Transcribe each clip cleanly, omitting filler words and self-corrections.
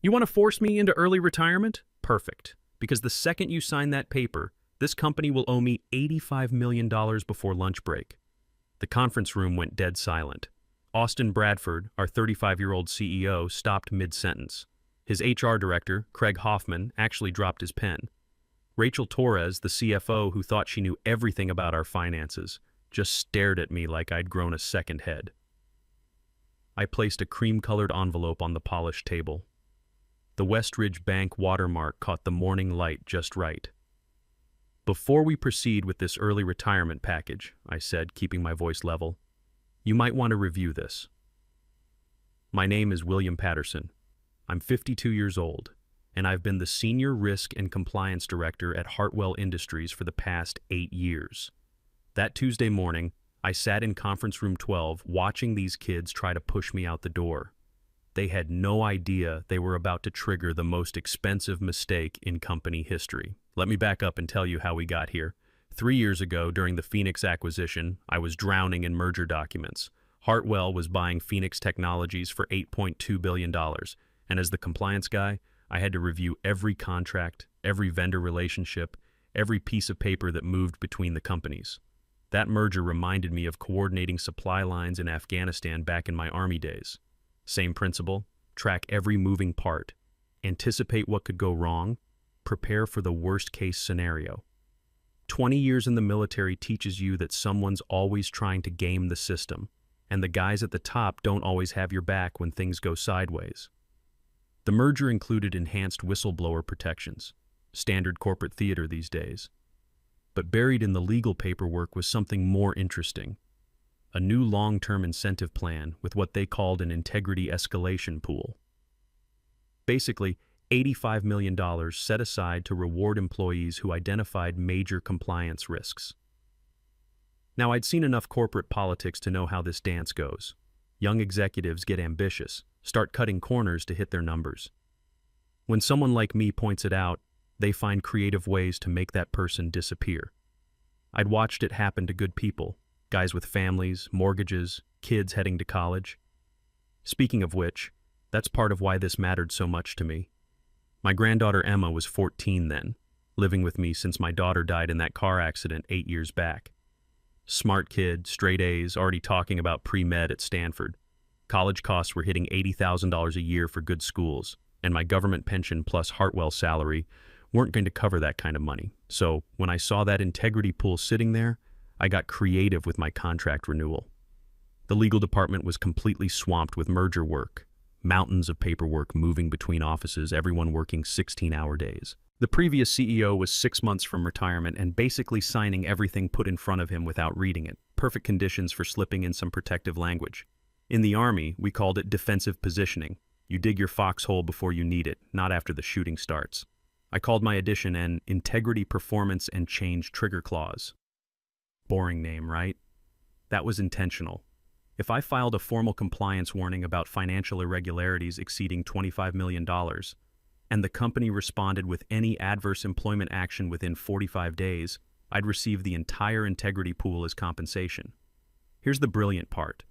You want to force me into early retirement? Perfect. Because the second you sign that paper, this company will owe me $85 million before lunch break. The conference room went dead silent. Austin Bradford, our 35-year-old CEO, stopped mid-sentence. His HR director, Craig Hoffman, actually dropped his pen. Rachel Torres, the CFO who thought she knew everything about our finances, just stared at me like I'd grown a second head. I placed a cream-colored envelope on the polished table. The Westridge Bank watermark caught the morning light just right. Before we proceed with this early retirement package, I said, keeping my voice level, you might want to review this. My name is William Patterson. I'm 52 years old, and I've been the Senior Risk and Compliance Director at Hartwell Industries for the past 8 years. That Tuesday morning, I sat in conference room 12 watching these kids try to push me out the door. They had no idea they were about to trigger the most expensive mistake in company history. Let me back up and tell you how we got here. 3 years ago, during the Phoenix acquisition, I was drowning in merger documents. Hartwell was buying Phoenix Technologies for $8.2 billion, and as the compliance guy, I had to review every contract, every vendor relationship, every piece of paper that moved between the companies. That merger reminded me of coordinating supply lines in Afghanistan back in my Army days. Same principle, track every moving part, anticipate what could go wrong, prepare for the worst-case scenario. 20 years in the military teaches you that someone's always trying to game the system, and the guys at the top don't always have your back when things go sideways. The merger included enhanced whistleblower protections, standard corporate theater these days. But buried in the legal paperwork was something more interesting. A new long-term incentive plan with what they called an integrity escalation pool. Basically, $85 million set aside to reward employees who identified major compliance risks. Now, I'd seen enough corporate politics to know how this dance goes. Young executives get ambitious, start cutting corners to hit their numbers. When someone like me points it out, they find creative ways to make that person disappear. I'd watched it happen to good people, guys with families, mortgages, kids heading to college. Speaking of which, that's part of why this mattered so much to me. My granddaughter Emma was 14 then, living with me since my daughter died in that car accident 8 years back. Smart kid, straight A's, already talking about pre-med at Stanford. College costs were hitting $80,000 a year for good schools, and my government pension plus Hartwell salary weren't going to cover that kind of money. So when I saw that integrity pool sitting there, I got creative with my contract renewal. The legal department was completely swamped with merger work, mountains of paperwork moving between offices, everyone working 16-hour days. The previous CEO was 6 months from retirement and basically signing everything put in front of him without reading it. Perfect conditions for slipping in some protective language. In the Army, we called it defensive positioning. You dig your foxhole before you need it, not after the shooting starts. I called my addition an integrity, performance, and change trigger clause. Boring name, right? That was intentional. If I filed a formal compliance warning about financial irregularities exceeding $25 million, and the company responded with any adverse employment action within 45 days, I'd receive the entire integrity pool as compensation. Here's the brilliant part.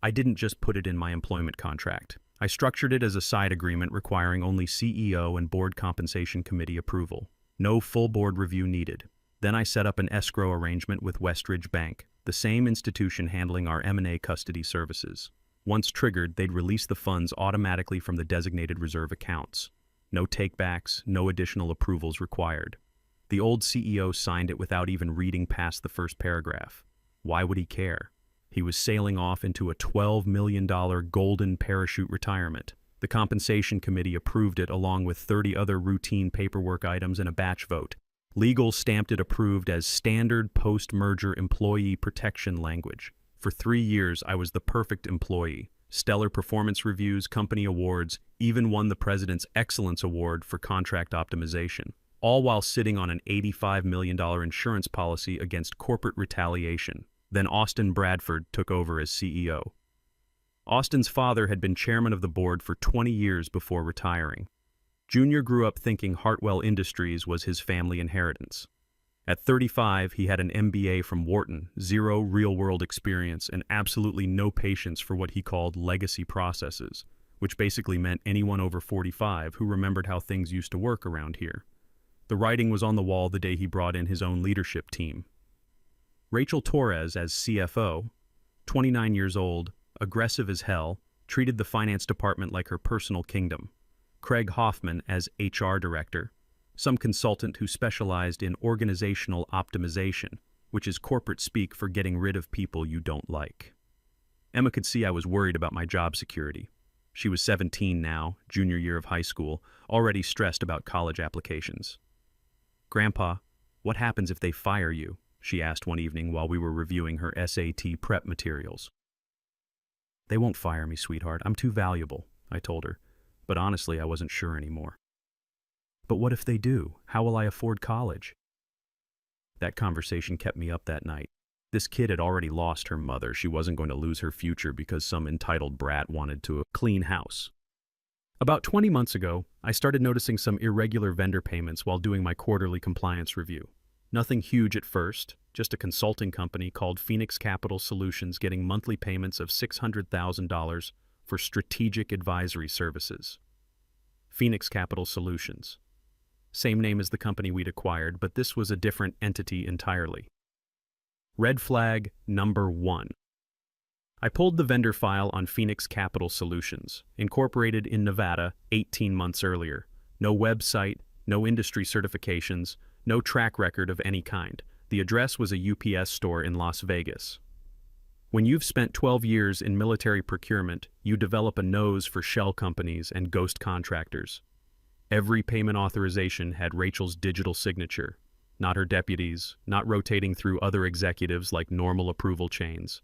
I didn't just put it in my employment contract. I structured it as a side agreement requiring only CEO and board compensation committee approval. No full board review needed. Then I set up an escrow arrangement with Westridge Bank, the same institution handling our M&A custody services. Once triggered, they'd release the funds automatically from the designated reserve accounts. No takebacks, no additional approvals required. The old CEO signed it without even reading past the first paragraph. Why would he care? He was sailing off into a $12 million golden parachute retirement. The compensation committee approved it along with 30 other routine paperwork items and a batch vote. Legal stamped it approved as standard post-merger employee protection language. For 3 years, I was the perfect employee. Stellar performance reviews, company awards, even won the President's Excellence Award for contract optimization, all while sitting on an $85 million insurance policy against corporate retaliation. Then Austin Bradford took over as CEO. Austin's father had been chairman of the board for 20 years before retiring. Junior grew up thinking Hartwell Industries was his family inheritance. At 35, he had an MBA from Wharton, 0 real-world experience, and absolutely no patience for what he called legacy processes. which basically meant anyone over 45 who remembered how things used to work around here. The writing was on the wall the day he brought in his own leadership team. Rachel Torres as CFO, 29 years old, aggressive as hell, treated the finance department like her personal kingdom. Craig Hoffman as HR director, some consultant who specialized in organizational optimization, which is corporate speak for getting rid of people you don't like. Emma could see I was worried about my job security. She was 17 now, junior year of high school, already stressed about college applications. "Grandpa, what happens if they fire you?" she asked one evening while we were reviewing her SAT prep materials. "They won't fire me, sweetheart. I'm too valuable," I told her, but honestly I wasn't sure anymore. "But what if they do? How will I afford college?" That conversation kept me up that night. This kid had already lost her mother. She wasn't going to lose her future because some entitled brat wanted to clean house. About 20 months ago, I started noticing some irregular vendor payments while doing my quarterly compliance review. Nothing huge at first, just a consulting company called Phoenix Capital Solutions getting monthly payments of $600,000 for strategic advisory services. Phoenix Capital Solutions. Same name as the company we'd acquired, but this was a different entity entirely. Red flag number 1. I pulled the vendor file on Phoenix Capital Solutions, incorporated in Nevada 18 months earlier. No website, no industry certifications, no track record of any kind. The address was a UPS store in Las Vegas. When you've spent 12 years in military procurement, you develop a nose for shell companies and ghost contractors. Every payment authorization had Rachel's digital signature, not her deputies, not rotating through other executives like normal approval chains.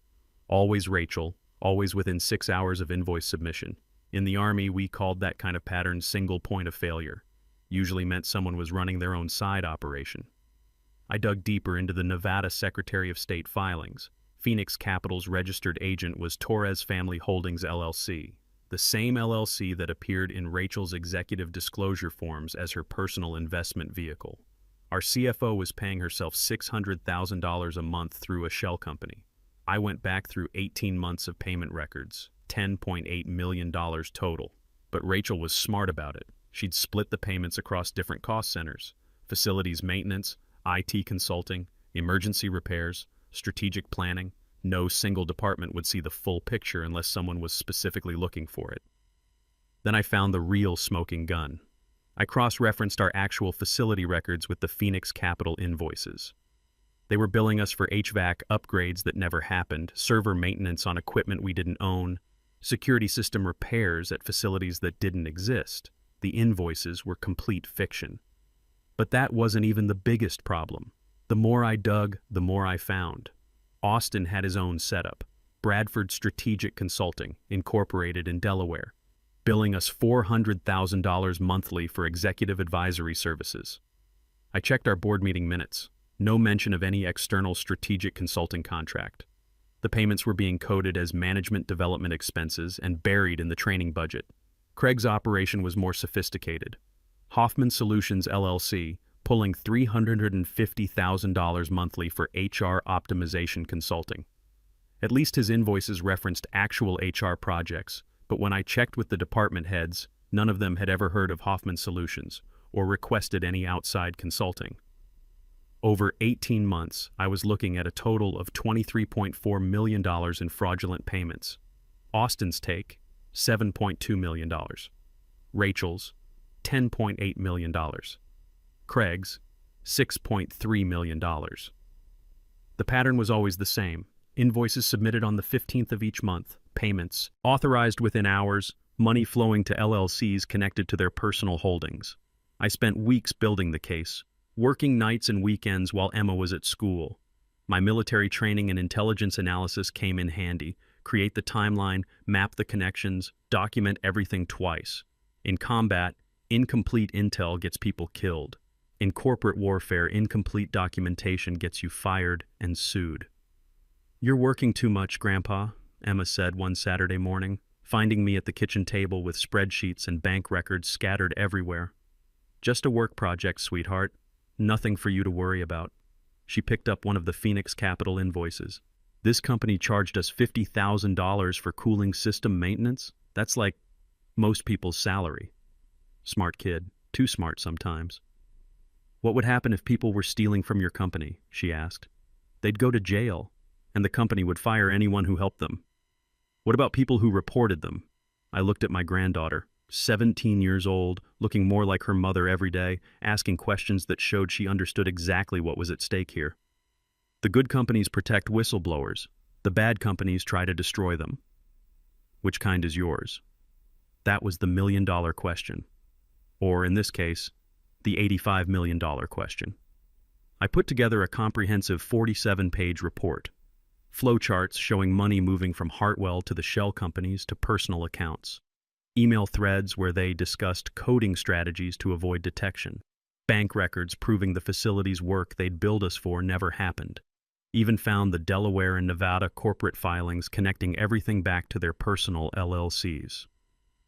Always Rachel, always within 6 hours of invoice submission. In the Army, we called that kind of pattern single point of failure. Usually meant someone was running their own side operation. I dug deeper into the Nevada Secretary of State filings. Phoenix Capital's registered agent was Torres Family Holdings LLC, the same LLC that appeared in Rachel's executive disclosure forms as her personal investment vehicle. Our CFO was paying herself $600,000 a month through a shell company. I went back through 18 months of payment records, $10.8 million total. But Rachel was smart about it. She'd split the payments across different cost centers: facilities maintenance, IT consulting, emergency repairs, strategic planning. No single department would see the full picture unless someone was specifically looking for it. Then I found the real smoking gun. I cross-referenced our actual facility records with the Phoenix Capital invoices. They were billing us for HVAC upgrades that never happened, server maintenance on equipment we didn't own, security system repairs at facilities that didn't exist. The invoices were complete fiction. But that wasn't even the biggest problem. The more I dug, the more I found. Austin had his own setup, Bradford Strategic Consulting, incorporated in Delaware, billing us $400,000 monthly for executive advisory services. I checked our board meeting minutes. No mention of any external strategic consulting contract. The payments were being coded as management development expenses and buried in the training budget. Craig's operation was more sophisticated. Hoffman Solutions LLC, pulling $350,000 monthly for HR optimization consulting. At least his invoices referenced actual HR projects, but when I checked with the department heads, none of them had ever heard of Hoffman Solutions or requested any outside consulting. Over 18 months, I was looking at a total of $23.4 million in fraudulent payments. Austin's take, $7.2 million. Rachel's, $10.8 million. Craig's, $6.3 million. The pattern was always the same. Invoices submitted on the 15th of each month, payments authorized within hours, money flowing to LLCs connected to their personal holdings. I spent weeks building the case, working nights and weekends while Emma was at school. My military training and intelligence analysis came in handy. Create the timeline, map the connections, document everything twice. In combat, incomplete intel gets people killed. In corporate warfare, incomplete documentation gets you fired and sued. "You're working too much, Grandpa," Emma said one Saturday morning, finding me at the kitchen table with spreadsheets and bank records scattered everywhere. "Just a work project, sweetheart. Nothing for you to worry about." She picked up one of the Phoenix Capital invoices. "This company charged us $50,000 for cooling system maintenance. That's like Most people's salary. Smart kid, too smart sometimes. What would happen if people were stealing from your company? She asked. They'd go to jail, and the company would fire anyone who helped them. What about people who reported them? I looked at my granddaughter, 17 years old, looking more like her mother every day, asking questions that showed she understood exactly what was at stake here. The good companies protect whistleblowers. The bad companies try to destroy them. Which kind is yours? That was the million-dollar question. Or, in this case, the $85 million question. I put together a comprehensive 47-page report. Flowcharts showing money moving from Hartwell to the shell companies to personal accounts. Email threads where they discussed coding strategies to avoid detection. Bank records proving the facility's work they'd billed us for never happened. Even found the Delaware and Nevada corporate filings connecting everything back to their personal LLCs.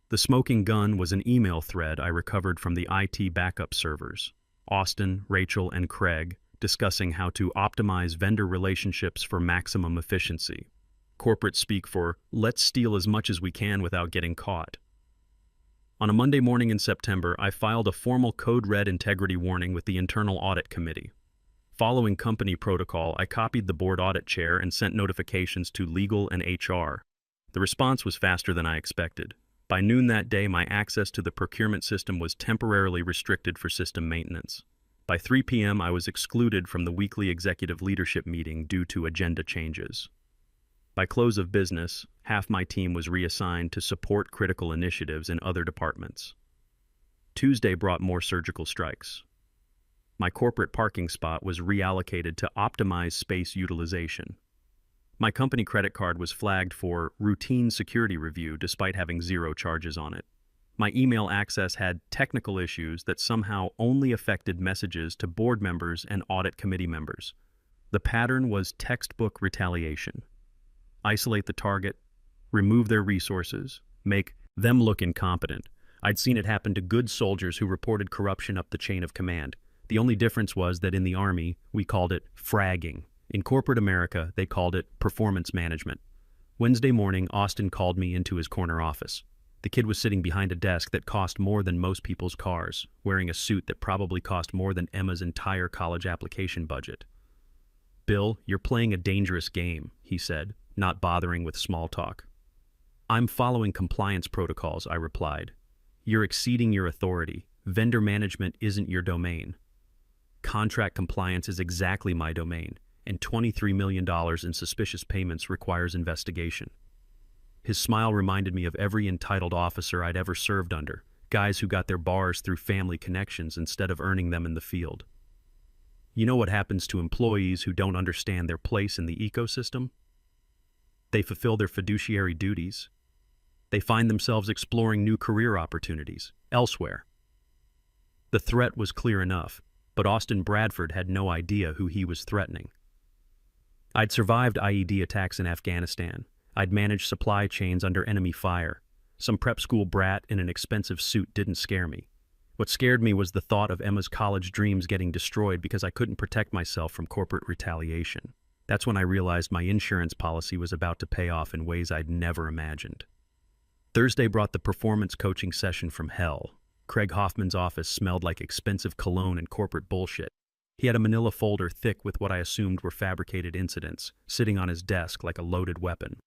The smoking gun was an email thread I recovered from the IT backup servers. Austin, Rachel, and Craig discussing how to optimize vendor relationships for maximum efficiency. Corporate speak for, let's steal as much as we can without getting caught. On a Monday morning in September, I filed a formal code red integrity warning with the Internal Audit Committee. Following company protocol, I copied the board audit chair and sent notifications to legal and HR. The response was faster than I expected. By noon that day, my access to the procurement system was temporarily restricted for system maintenance. By 3 p.m., I was excluded from the weekly executive leadership meeting due to agenda changes. By close of business, half my team was reassigned to support critical initiatives in other departments. Tuesday brought more surgical strikes. My corporate parking spot was reallocated to optimize space utilization. My company credit card was flagged for routine security review despite having 0 charges on it. My email access had technical issues that somehow only affected messages to board members and audit committee members. The pattern was textbook retaliation. Isolate the target, remove their resources, make them look incompetent. I'd seen it happen to good soldiers who reported corruption up the chain of command. The only difference was that in the Army, we called it fragging. In corporate America, they called it performance management. Wednesday morning, Austin called me into his corner office. The kid was sitting behind a desk that cost more than most people's cars, wearing a suit that probably cost more than Emma's entire college application budget. "Bill, you're playing a dangerous game," he said, not bothering with small talk. "I'm following compliance protocols," I replied. "You're exceeding your authority. Vendor management isn't your domain. Contract compliance is exactly my domain, and $23 million in suspicious payments requires investigation." His smile reminded me of every entitled officer I'd ever served under, guys who got their bars through family connections instead of earning them in the field. You know what happens to employees who don't understand their place in the ecosystem? They fulfill their fiduciary duties. They find themselves exploring new career opportunities elsewhere. The threat was clear enough, but Austin Bradford had no idea who he was threatening. I'd survived IED attacks in Afghanistan. I'd managed supply chains under enemy fire. Some prep school brat in an expensive suit didn't scare me. What scared me was the thought of Emma's college dreams getting destroyed because I couldn't protect myself from corporate retaliation. That's when I realized my insurance policy was about to pay off in ways I'd never imagined. Thursday brought the performance coaching session from hell. Craig Hoffman's office smelled like expensive cologne and corporate bullshit. He had a manila folder thick with what I assumed were fabricated incidents, sitting on his desk like a loaded weapon.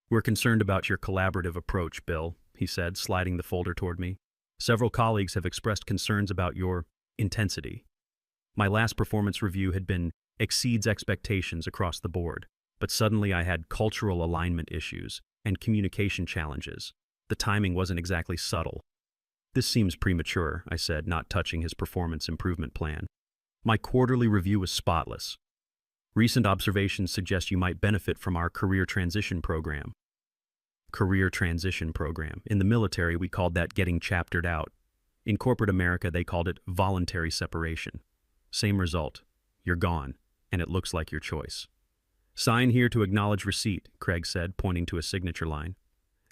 "We're concerned about your collaborative approach, Bill," he said, sliding the folder toward me. "Several colleagues have expressed concerns about your intensity." My last performance review had been exceeds expectations across the board, but suddenly I had cultural alignment issues and communication challenges. The timing wasn't exactly subtle. "This seems premature," I said, not touching his performance improvement plan. My quarterly review was spotless. "Recent observations suggest you might benefit from our career transition program." Career transition program. In the military, we called that getting chaptered out. In corporate America, they called it voluntary separation. Same result. You're gone, and it looks like your choice. "Sign here to acknowledge receipt," Craig said, pointing to a signature line.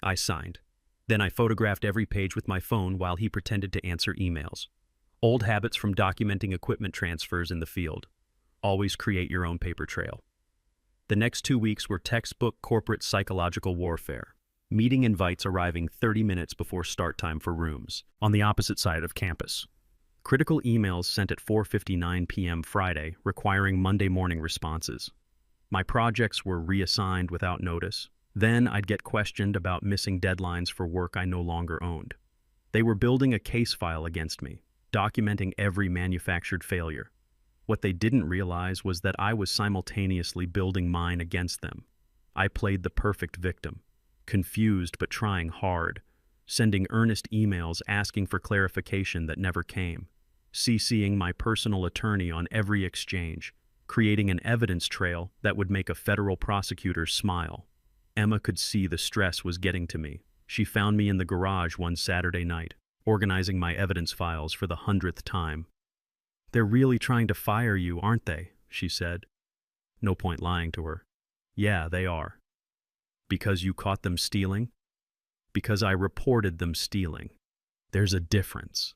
I signed. Then I photographed every page with my phone while he pretended to answer emails. Old habits from documenting equipment transfers in the field. Always create your own paper trail. The next 2 weeks were textbook corporate psychological warfare. Meeting invites arriving 30 minutes before start time for rooms, on the opposite side of campus. Critical emails sent at 4:59 p.m. Friday, requiring Monday morning responses. My projects were reassigned without notice. Then I'd get questioned about missing deadlines for work I no longer owned. They were building a case file against me, documenting every manufactured failure. What they didn't realize was that I was simultaneously building mine against them. I played the perfect victim, confused but trying hard, sending earnest emails asking for clarification that never came, CCing my personal attorney on every exchange, creating an evidence trail that would make a federal prosecutor smile. Emma could see the stress was getting to me. She found me in the garage one Saturday night, organizing my evidence files for the 100th time. "They're really trying to fire you, aren't they?" she said. No point lying to her. "Yeah, they are." "Because you caught them stealing?" "Because I reported them stealing. There's a difference."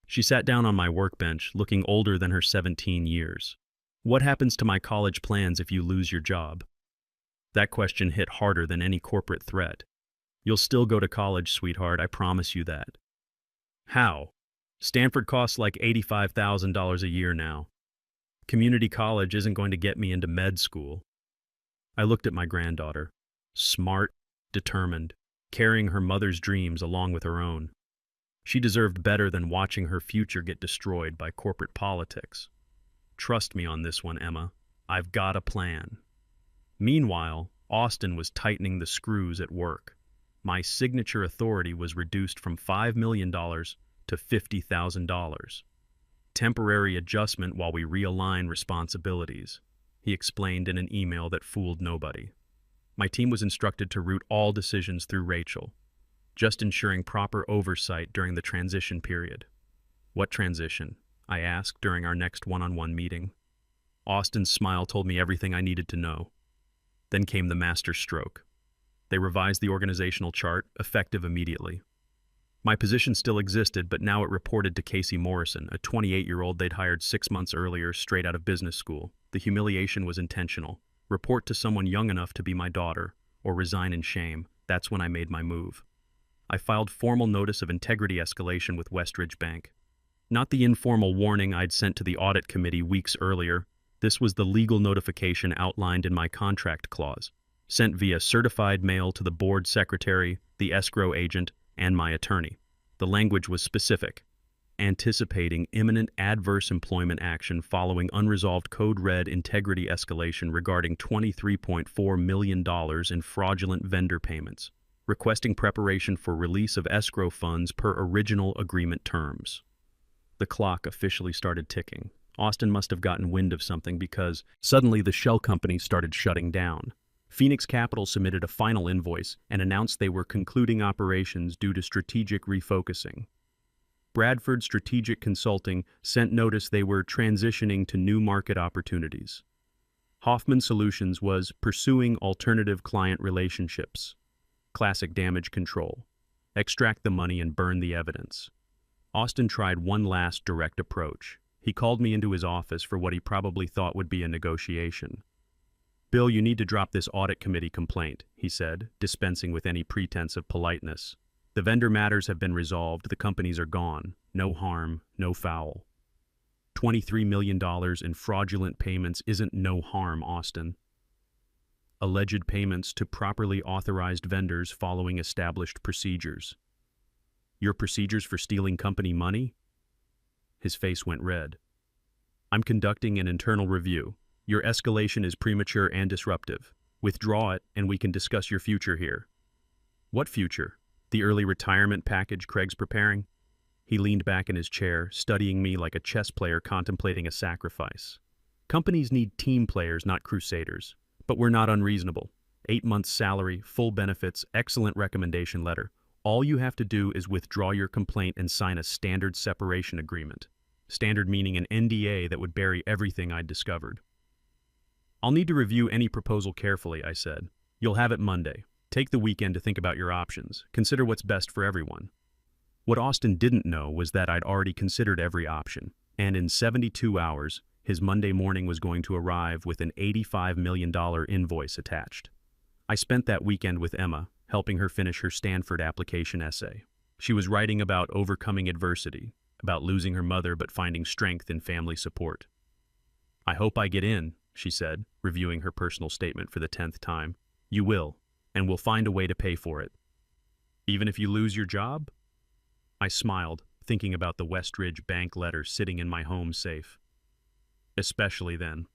She sat down on my workbench, looking older than her 17 years. "What happens to my college plans if you lose your job?" That question hit harder than any corporate threat. "You'll still go to college, sweetheart, I promise you that." "How? Stanford costs like $85,000 a year now. Community college isn't going to get me into med school." I looked at my granddaughter. Smart, determined, carrying her mother's dreams along with her own. She deserved better than watching her future get destroyed by corporate politics. "Trust me on this one, Emma. I've got a plan." Meanwhile, Austin was tightening the screws at work. My signature authority was reduced from $5 million to $50,000. "Temporary adjustment while we realign responsibilities," he explained in an email that fooled nobody. My team was instructed to route all decisions through Rachel, just ensuring proper oversight during the transition period. "What transition?" I asked during our next one-on-one meeting. Austin's smile told me everything I needed to know. Then came the master stroke. They revised the organizational chart, effective immediately. My position still existed, but now it reported to Casey Morrison, a 28-year-old they'd hired 6 months earlier straight out of business school. The humiliation was intentional. Report to someone young enough to be my daughter, or resign in shame. That's when I made my move. I filed formal notice of integrity escalation with Westridge Bank. Not the informal warning I'd sent to the audit committee weeks earlier. This was the legal notification outlined in my contract clause, sent via certified mail to the board secretary, the escrow agent, and my attorney. The language was specific, anticipating imminent adverse employment action following unresolved code red integrity escalation regarding $23.4 million in fraudulent vendor payments, requesting preparation for release of escrow funds per original agreement terms. The clock officially started ticking. Austin must have gotten wind of something because suddenly the shell company started shutting down. Phoenix Capital submitted a final invoice and announced they were concluding operations due to strategic refocusing. Bradford Strategic Consulting sent notice they were transitioning to new market opportunities. Hoffman Solutions was pursuing alternative client relationships. Classic damage control. Extract the money and burn the evidence. Austin tried one last direct approach. He called me into his office for what he probably thought would be a negotiation. "Bill, you need to drop this audit committee complaint," he said, dispensing with any pretense of politeness. "The vendor matters have been resolved, the companies are gone. No harm, no foul." $23 million in fraudulent payments isn't no harm, Austin. Alleged payments to properly authorized vendors following established procedures. Your procedures for stealing company money? His face went red. "I'm conducting an internal review. Your escalation is premature and disruptive. Withdraw it, and we can discuss your future here." "What future? The early retirement package Craig's preparing?" He leaned back in his chair, studying me like a chess player contemplating a sacrifice. "Companies need team players, not crusaders. But we're not unreasonable. 8 months salary, full benefits, excellent recommendation letter. All you have to do is withdraw your complaint and sign a standard separation agreement. Standard meaning an NDA that would bury everything I'd discovered." "I'll need to review any proposal carefully," I said. "You'll have it Monday. Take the weekend to think about your options. Consider what's best for everyone." What Austin didn't know was that I'd already considered every option, and in 72 hours, his Monday morning was going to arrive with an $85 million invoice attached. I spent that weekend with Emma, helping her finish her Stanford application essay. She was writing about overcoming adversity, about losing her mother but finding strength in family support. "I hope I get in," she said, reviewing her personal statement for the 10th time. "You will, and we'll find a way to pay for it." "Even if you lose your job?" I smiled, thinking about the Westridge Bank letter sitting in my home safe. "Especially then."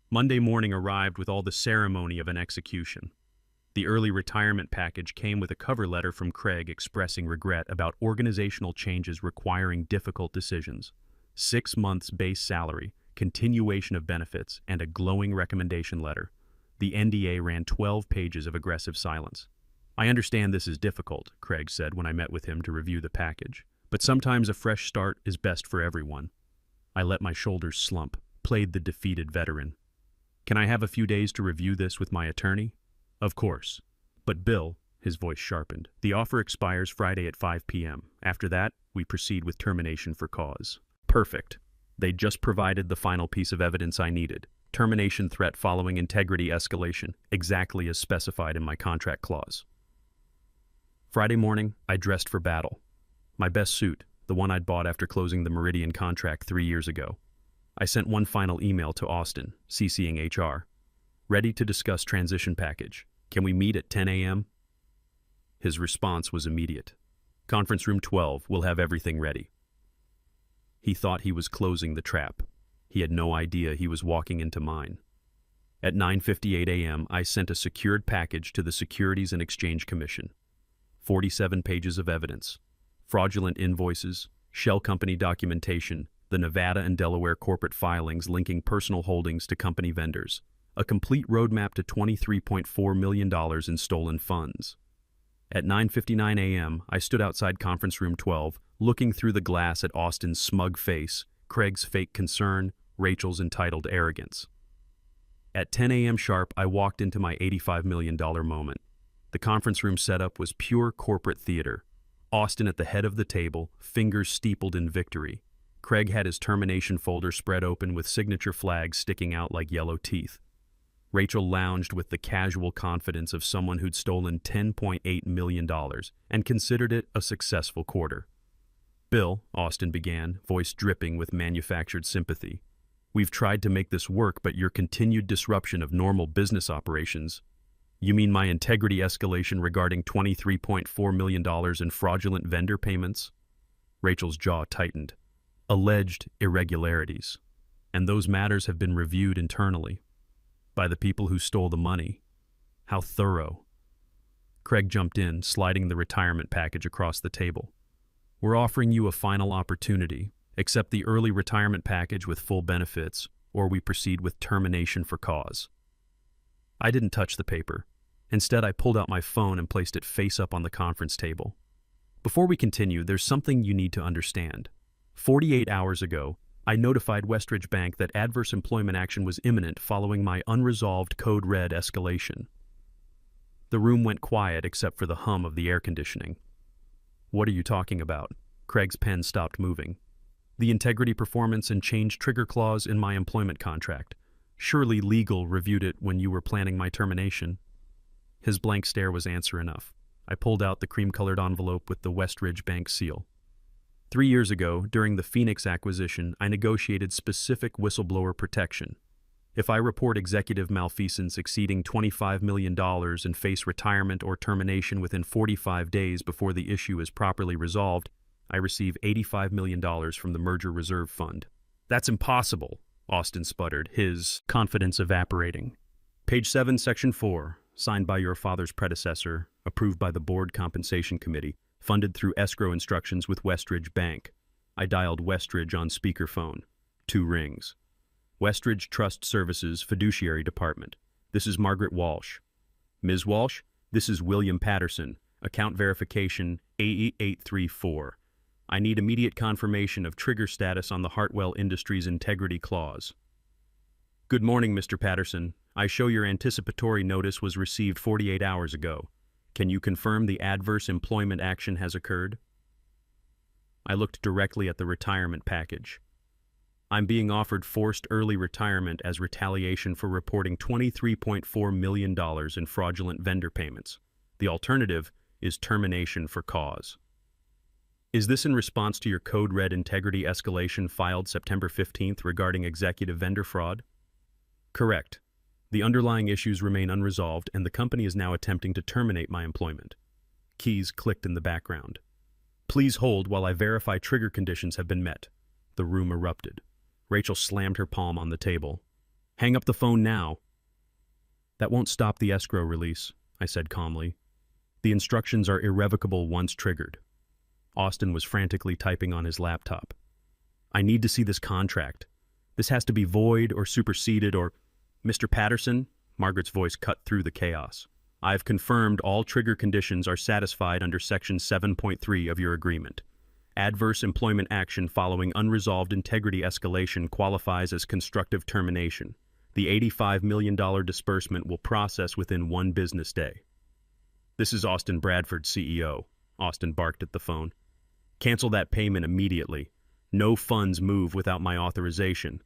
Monday morning arrived with all the ceremony of an execution. The early retirement package came with a cover letter from Craig expressing regret about organizational changes requiring difficult decisions, 6 months base salary, continuation of benefits, and a glowing recommendation letter. The NDA ran 12 pages of aggressive silence. "I understand this is difficult," Craig said when I met with him to review the package, "but sometimes a fresh start is best for everyone." I let my shoulders slump, played the defeated veteran. "Can I have a few days to review this with my attorney?" "Of course. But Bill," his voice sharpened, "the offer expires Friday at 5 p.m. After that, we proceed with termination for cause." Perfect. They just provided the final piece of evidence I needed. Termination threat following integrity escalation, exactly as specified in my contract clause. Friday morning, I dressed for battle. My best suit, the one I'd bought after closing the Meridian contract 3 years ago. I sent one final email to Austin, CCing HR. "Ready to discuss transition package. Can we meet at 10 a.m.? His response was immediate. "Conference room 12, we'll have everything ready." He thought he was closing the trap. He had no idea he was walking into mine. At 9:58 a.m., I sent a secured package to the Securities and Exchange Commission. 47 pages of evidence, fraudulent invoices, shell company documentation, the Nevada and Delaware corporate filings linking personal holdings to company vendors, a complete roadmap to $23.4 million in stolen funds. At 9:59 a.m., I stood outside conference room 12, looking through the glass at Austin's smug face, Craig's fake concern, Rachel's entitled arrogance. At 10 a.m. sharp, I walked into my $85 million moment. The conference room setup was pure corporate theater. Austin at the head of the table, fingers steepled in victory. Craig had his termination folder spread open with signature flags sticking out like yellow teeth. Rachel lounged with the casual confidence of someone who'd stolen $10.8 million and considered it a successful quarter. "Bill," Austin began, voice dripping with manufactured sympathy, "we've tried to make this work, but your continued disruption of normal business operations—" "You mean my integrity escalation regarding $23.4 million in fraudulent vendor payments?" Rachel's jaw tightened. "Alleged irregularities. And those matters have been reviewed internally. By the people who stole the money. How thorough." Craig jumped in, sliding the retirement package across the table. "We're offering you a final opportunity. Accept the early retirement package with full benefits, or we proceed with termination for cause." I didn't touch the paper. Instead, I pulled out my phone and placed it face up on the conference table. "Before we continue, there's something you need to understand. 48 hours ago, I notified Westridge Bank that adverse employment action was imminent following my unresolved Code Red escalation." The room went quiet except for the hum of the air conditioning. "What are you talking about?" Craig's pen stopped moving. "The integrity performance and change trigger clause in my employment contract. Surely legal reviewed it when you were planning my termination." His blank stare was answer enough. I pulled out the cream-colored envelope with the Westridge Bank seal. 3 years ago, during the Phoenix acquisition, I negotiated specific whistleblower protection. If I report executive malfeasance exceeding $25 million and face retirement or termination within 45 days before the issue is properly resolved, I receive $85 million from the Merger Reserve Fund. "That's impossible," Austin sputtered, his confidence evaporating. "Page 7, Section 4, signed by your father's predecessor, approved by the Board Compensation Committee, funded through escrow instructions with Westridge Bank." I dialed Westridge on speakerphone. 2 rings. "Westridge Trust Services Fiduciary Department. This is Margaret Walsh." "Ms. Walsh, this is William Patterson, account verification AE834. I need immediate confirmation of trigger status on the Hartwell Industries Integrity Clause." "Good morning, Mr. Patterson. I show your anticipatory notice was received 48 hours ago. Can you confirm the adverse employment action has occurred?" I looked directly at the retirement package. "I'm being offered forced early retirement as retaliation for reporting $23.4 million in fraudulent vendor payments. The alternative is termination for cause. Is this in response to your Code Red integrity escalation filed September 15th regarding executive vendor fraud? Correct. The underlying issues remain unresolved, and the company is now attempting to terminate my employment. Keys clicked in the background. Please hold while I verify trigger conditions have been met. The room erupted. Rachel slammed her palm on the table. Hang up the phone now. That won't stop the escrow release, I said calmly. The instructions are irrevocable once triggered. Austin was frantically typing on his laptop. I need to see this contract. This has to be void or superseded or... Mr. Patterson, Margaret's voice cut through the chaos. I've confirmed all trigger conditions are satisfied under Section 7.3 of your agreement. Adverse employment action following unresolved integrity escalation qualifies as constructive termination. The $85 million disbursement will process within 1 business day. This is Austin Bradford, CEO. Austin barked at the phone. Cancel that payment immediately. No funds move without my authorization.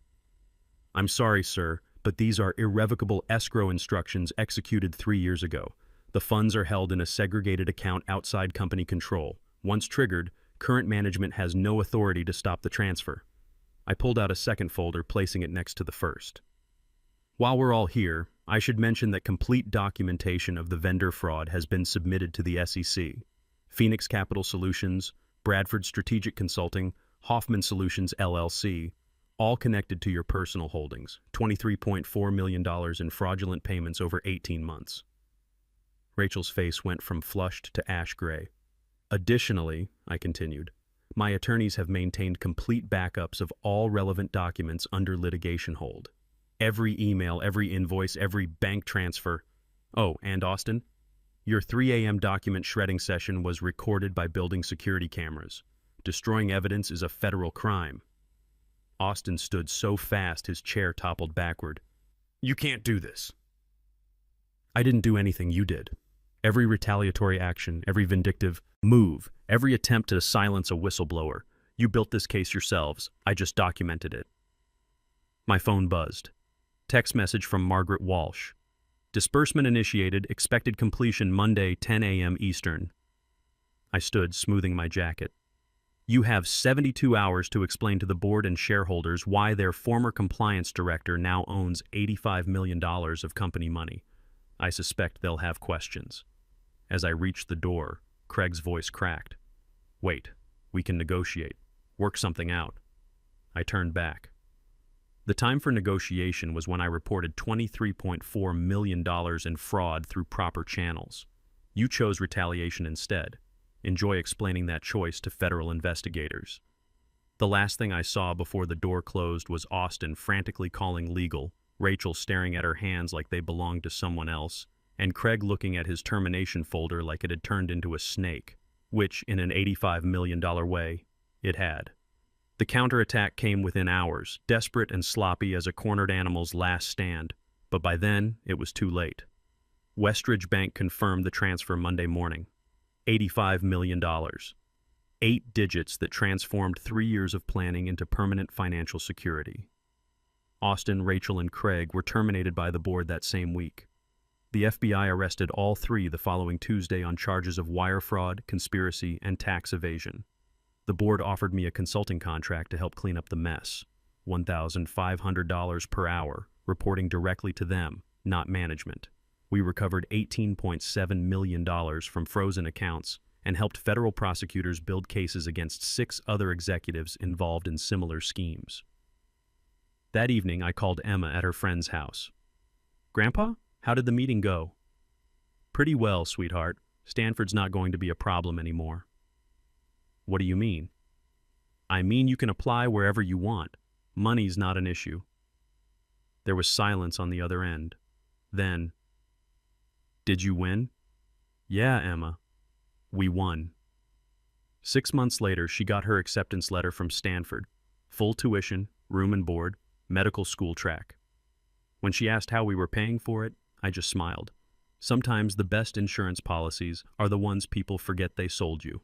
I'm sorry, sir, but these are irrevocable escrow instructions executed 3 years ago. The funds are held in a segregated account outside company control. Once triggered, current management has no authority to stop the transfer. I pulled out a second folder, placing it next to the first. While we're all here, I should mention that complete documentation of the vendor fraud has been submitted to the SEC. Phoenix Capital Solutions, Bradford Strategic Consulting, Hoffman Solutions LLC, all connected to your personal holdings, $23.4 million in fraudulent payments over 18 months. Rachel's face went from flushed to ash gray. Additionally, I continued, my attorneys have maintained complete backups of all relevant documents under litigation hold. Every email, every invoice, every bank transfer. Oh, and Austin, your 3 a.m. document shredding session was recorded by building security cameras. Destroying evidence is a federal crime. Austin stood so fast his chair toppled backward. You can't do this. I didn't do anything, you did. Every retaliatory action, every vindictive move, every attempt to silence a whistleblower. You built this case yourselves. I just documented it. My phone buzzed. Text message from Margaret Walsh. Disbursement initiated, expected completion Monday, 10 a.m. Eastern. I stood, smoothing my jacket. You have 72 hours to explain to the board and shareholders why their former compliance director now owns $85 million of company money. I suspect they'll have questions. As I reached the door, Craig's voice cracked. Wait, we can negotiate. Work something out. I turned back. The time for negotiation was when I reported $23.4 million in fraud through proper channels. You chose retaliation instead. Enjoy explaining that choice to federal investigators. The last thing I saw before the door closed was Austin frantically calling legal, Rachel staring at her hands like they belonged to someone else, and Craig looking at his termination folder like it had turned into a snake, which, in an $85 million way, it had. The counterattack came within hours, desperate and sloppy as a cornered animal's last stand, but by then it was too late. Westridge Bank confirmed the transfer Monday morning. $85 million. 8 digits that transformed 3 years of planning into permanent financial security. Austin, Rachel, and Craig were terminated by the board that same week. The FBI arrested all 3 the following Tuesday on charges of wire fraud, conspiracy, and tax evasion. The board offered me a consulting contract to help clean up the mess. $1,500 per hour, reporting directly to them, not management. We recovered $18.7 million from frozen accounts and helped federal prosecutors build cases against 6 other executives involved in similar schemes. That evening, I called Emma at her friend's house. Grandpa, how did the meeting go? Pretty well, sweetheart. Stanford's not going to be a problem anymore. What do you mean? I mean you can apply wherever you want. Money's not an issue. There was silence on the other end. Then, did you win? Yeah, Emma. We won. 6 months later, she got her acceptance letter from Stanford. Full tuition, room and board, medical school track. When she asked how we were paying for it, I just smiled. Sometimes the best insurance policies are the ones people forget they sold you.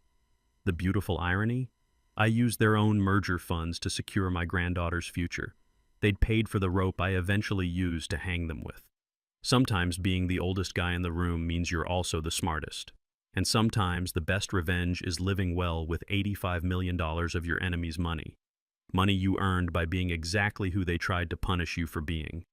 The beautiful irony? I used their own merger funds to secure my granddaughter's future. They'd paid for the rope I eventually used to hang them with. Sometimes being the oldest guy in the room means you're also the smartest. And sometimes the best revenge is living well with $85 million of your enemy's money. Money you earned by being exactly who they tried to punish you for being.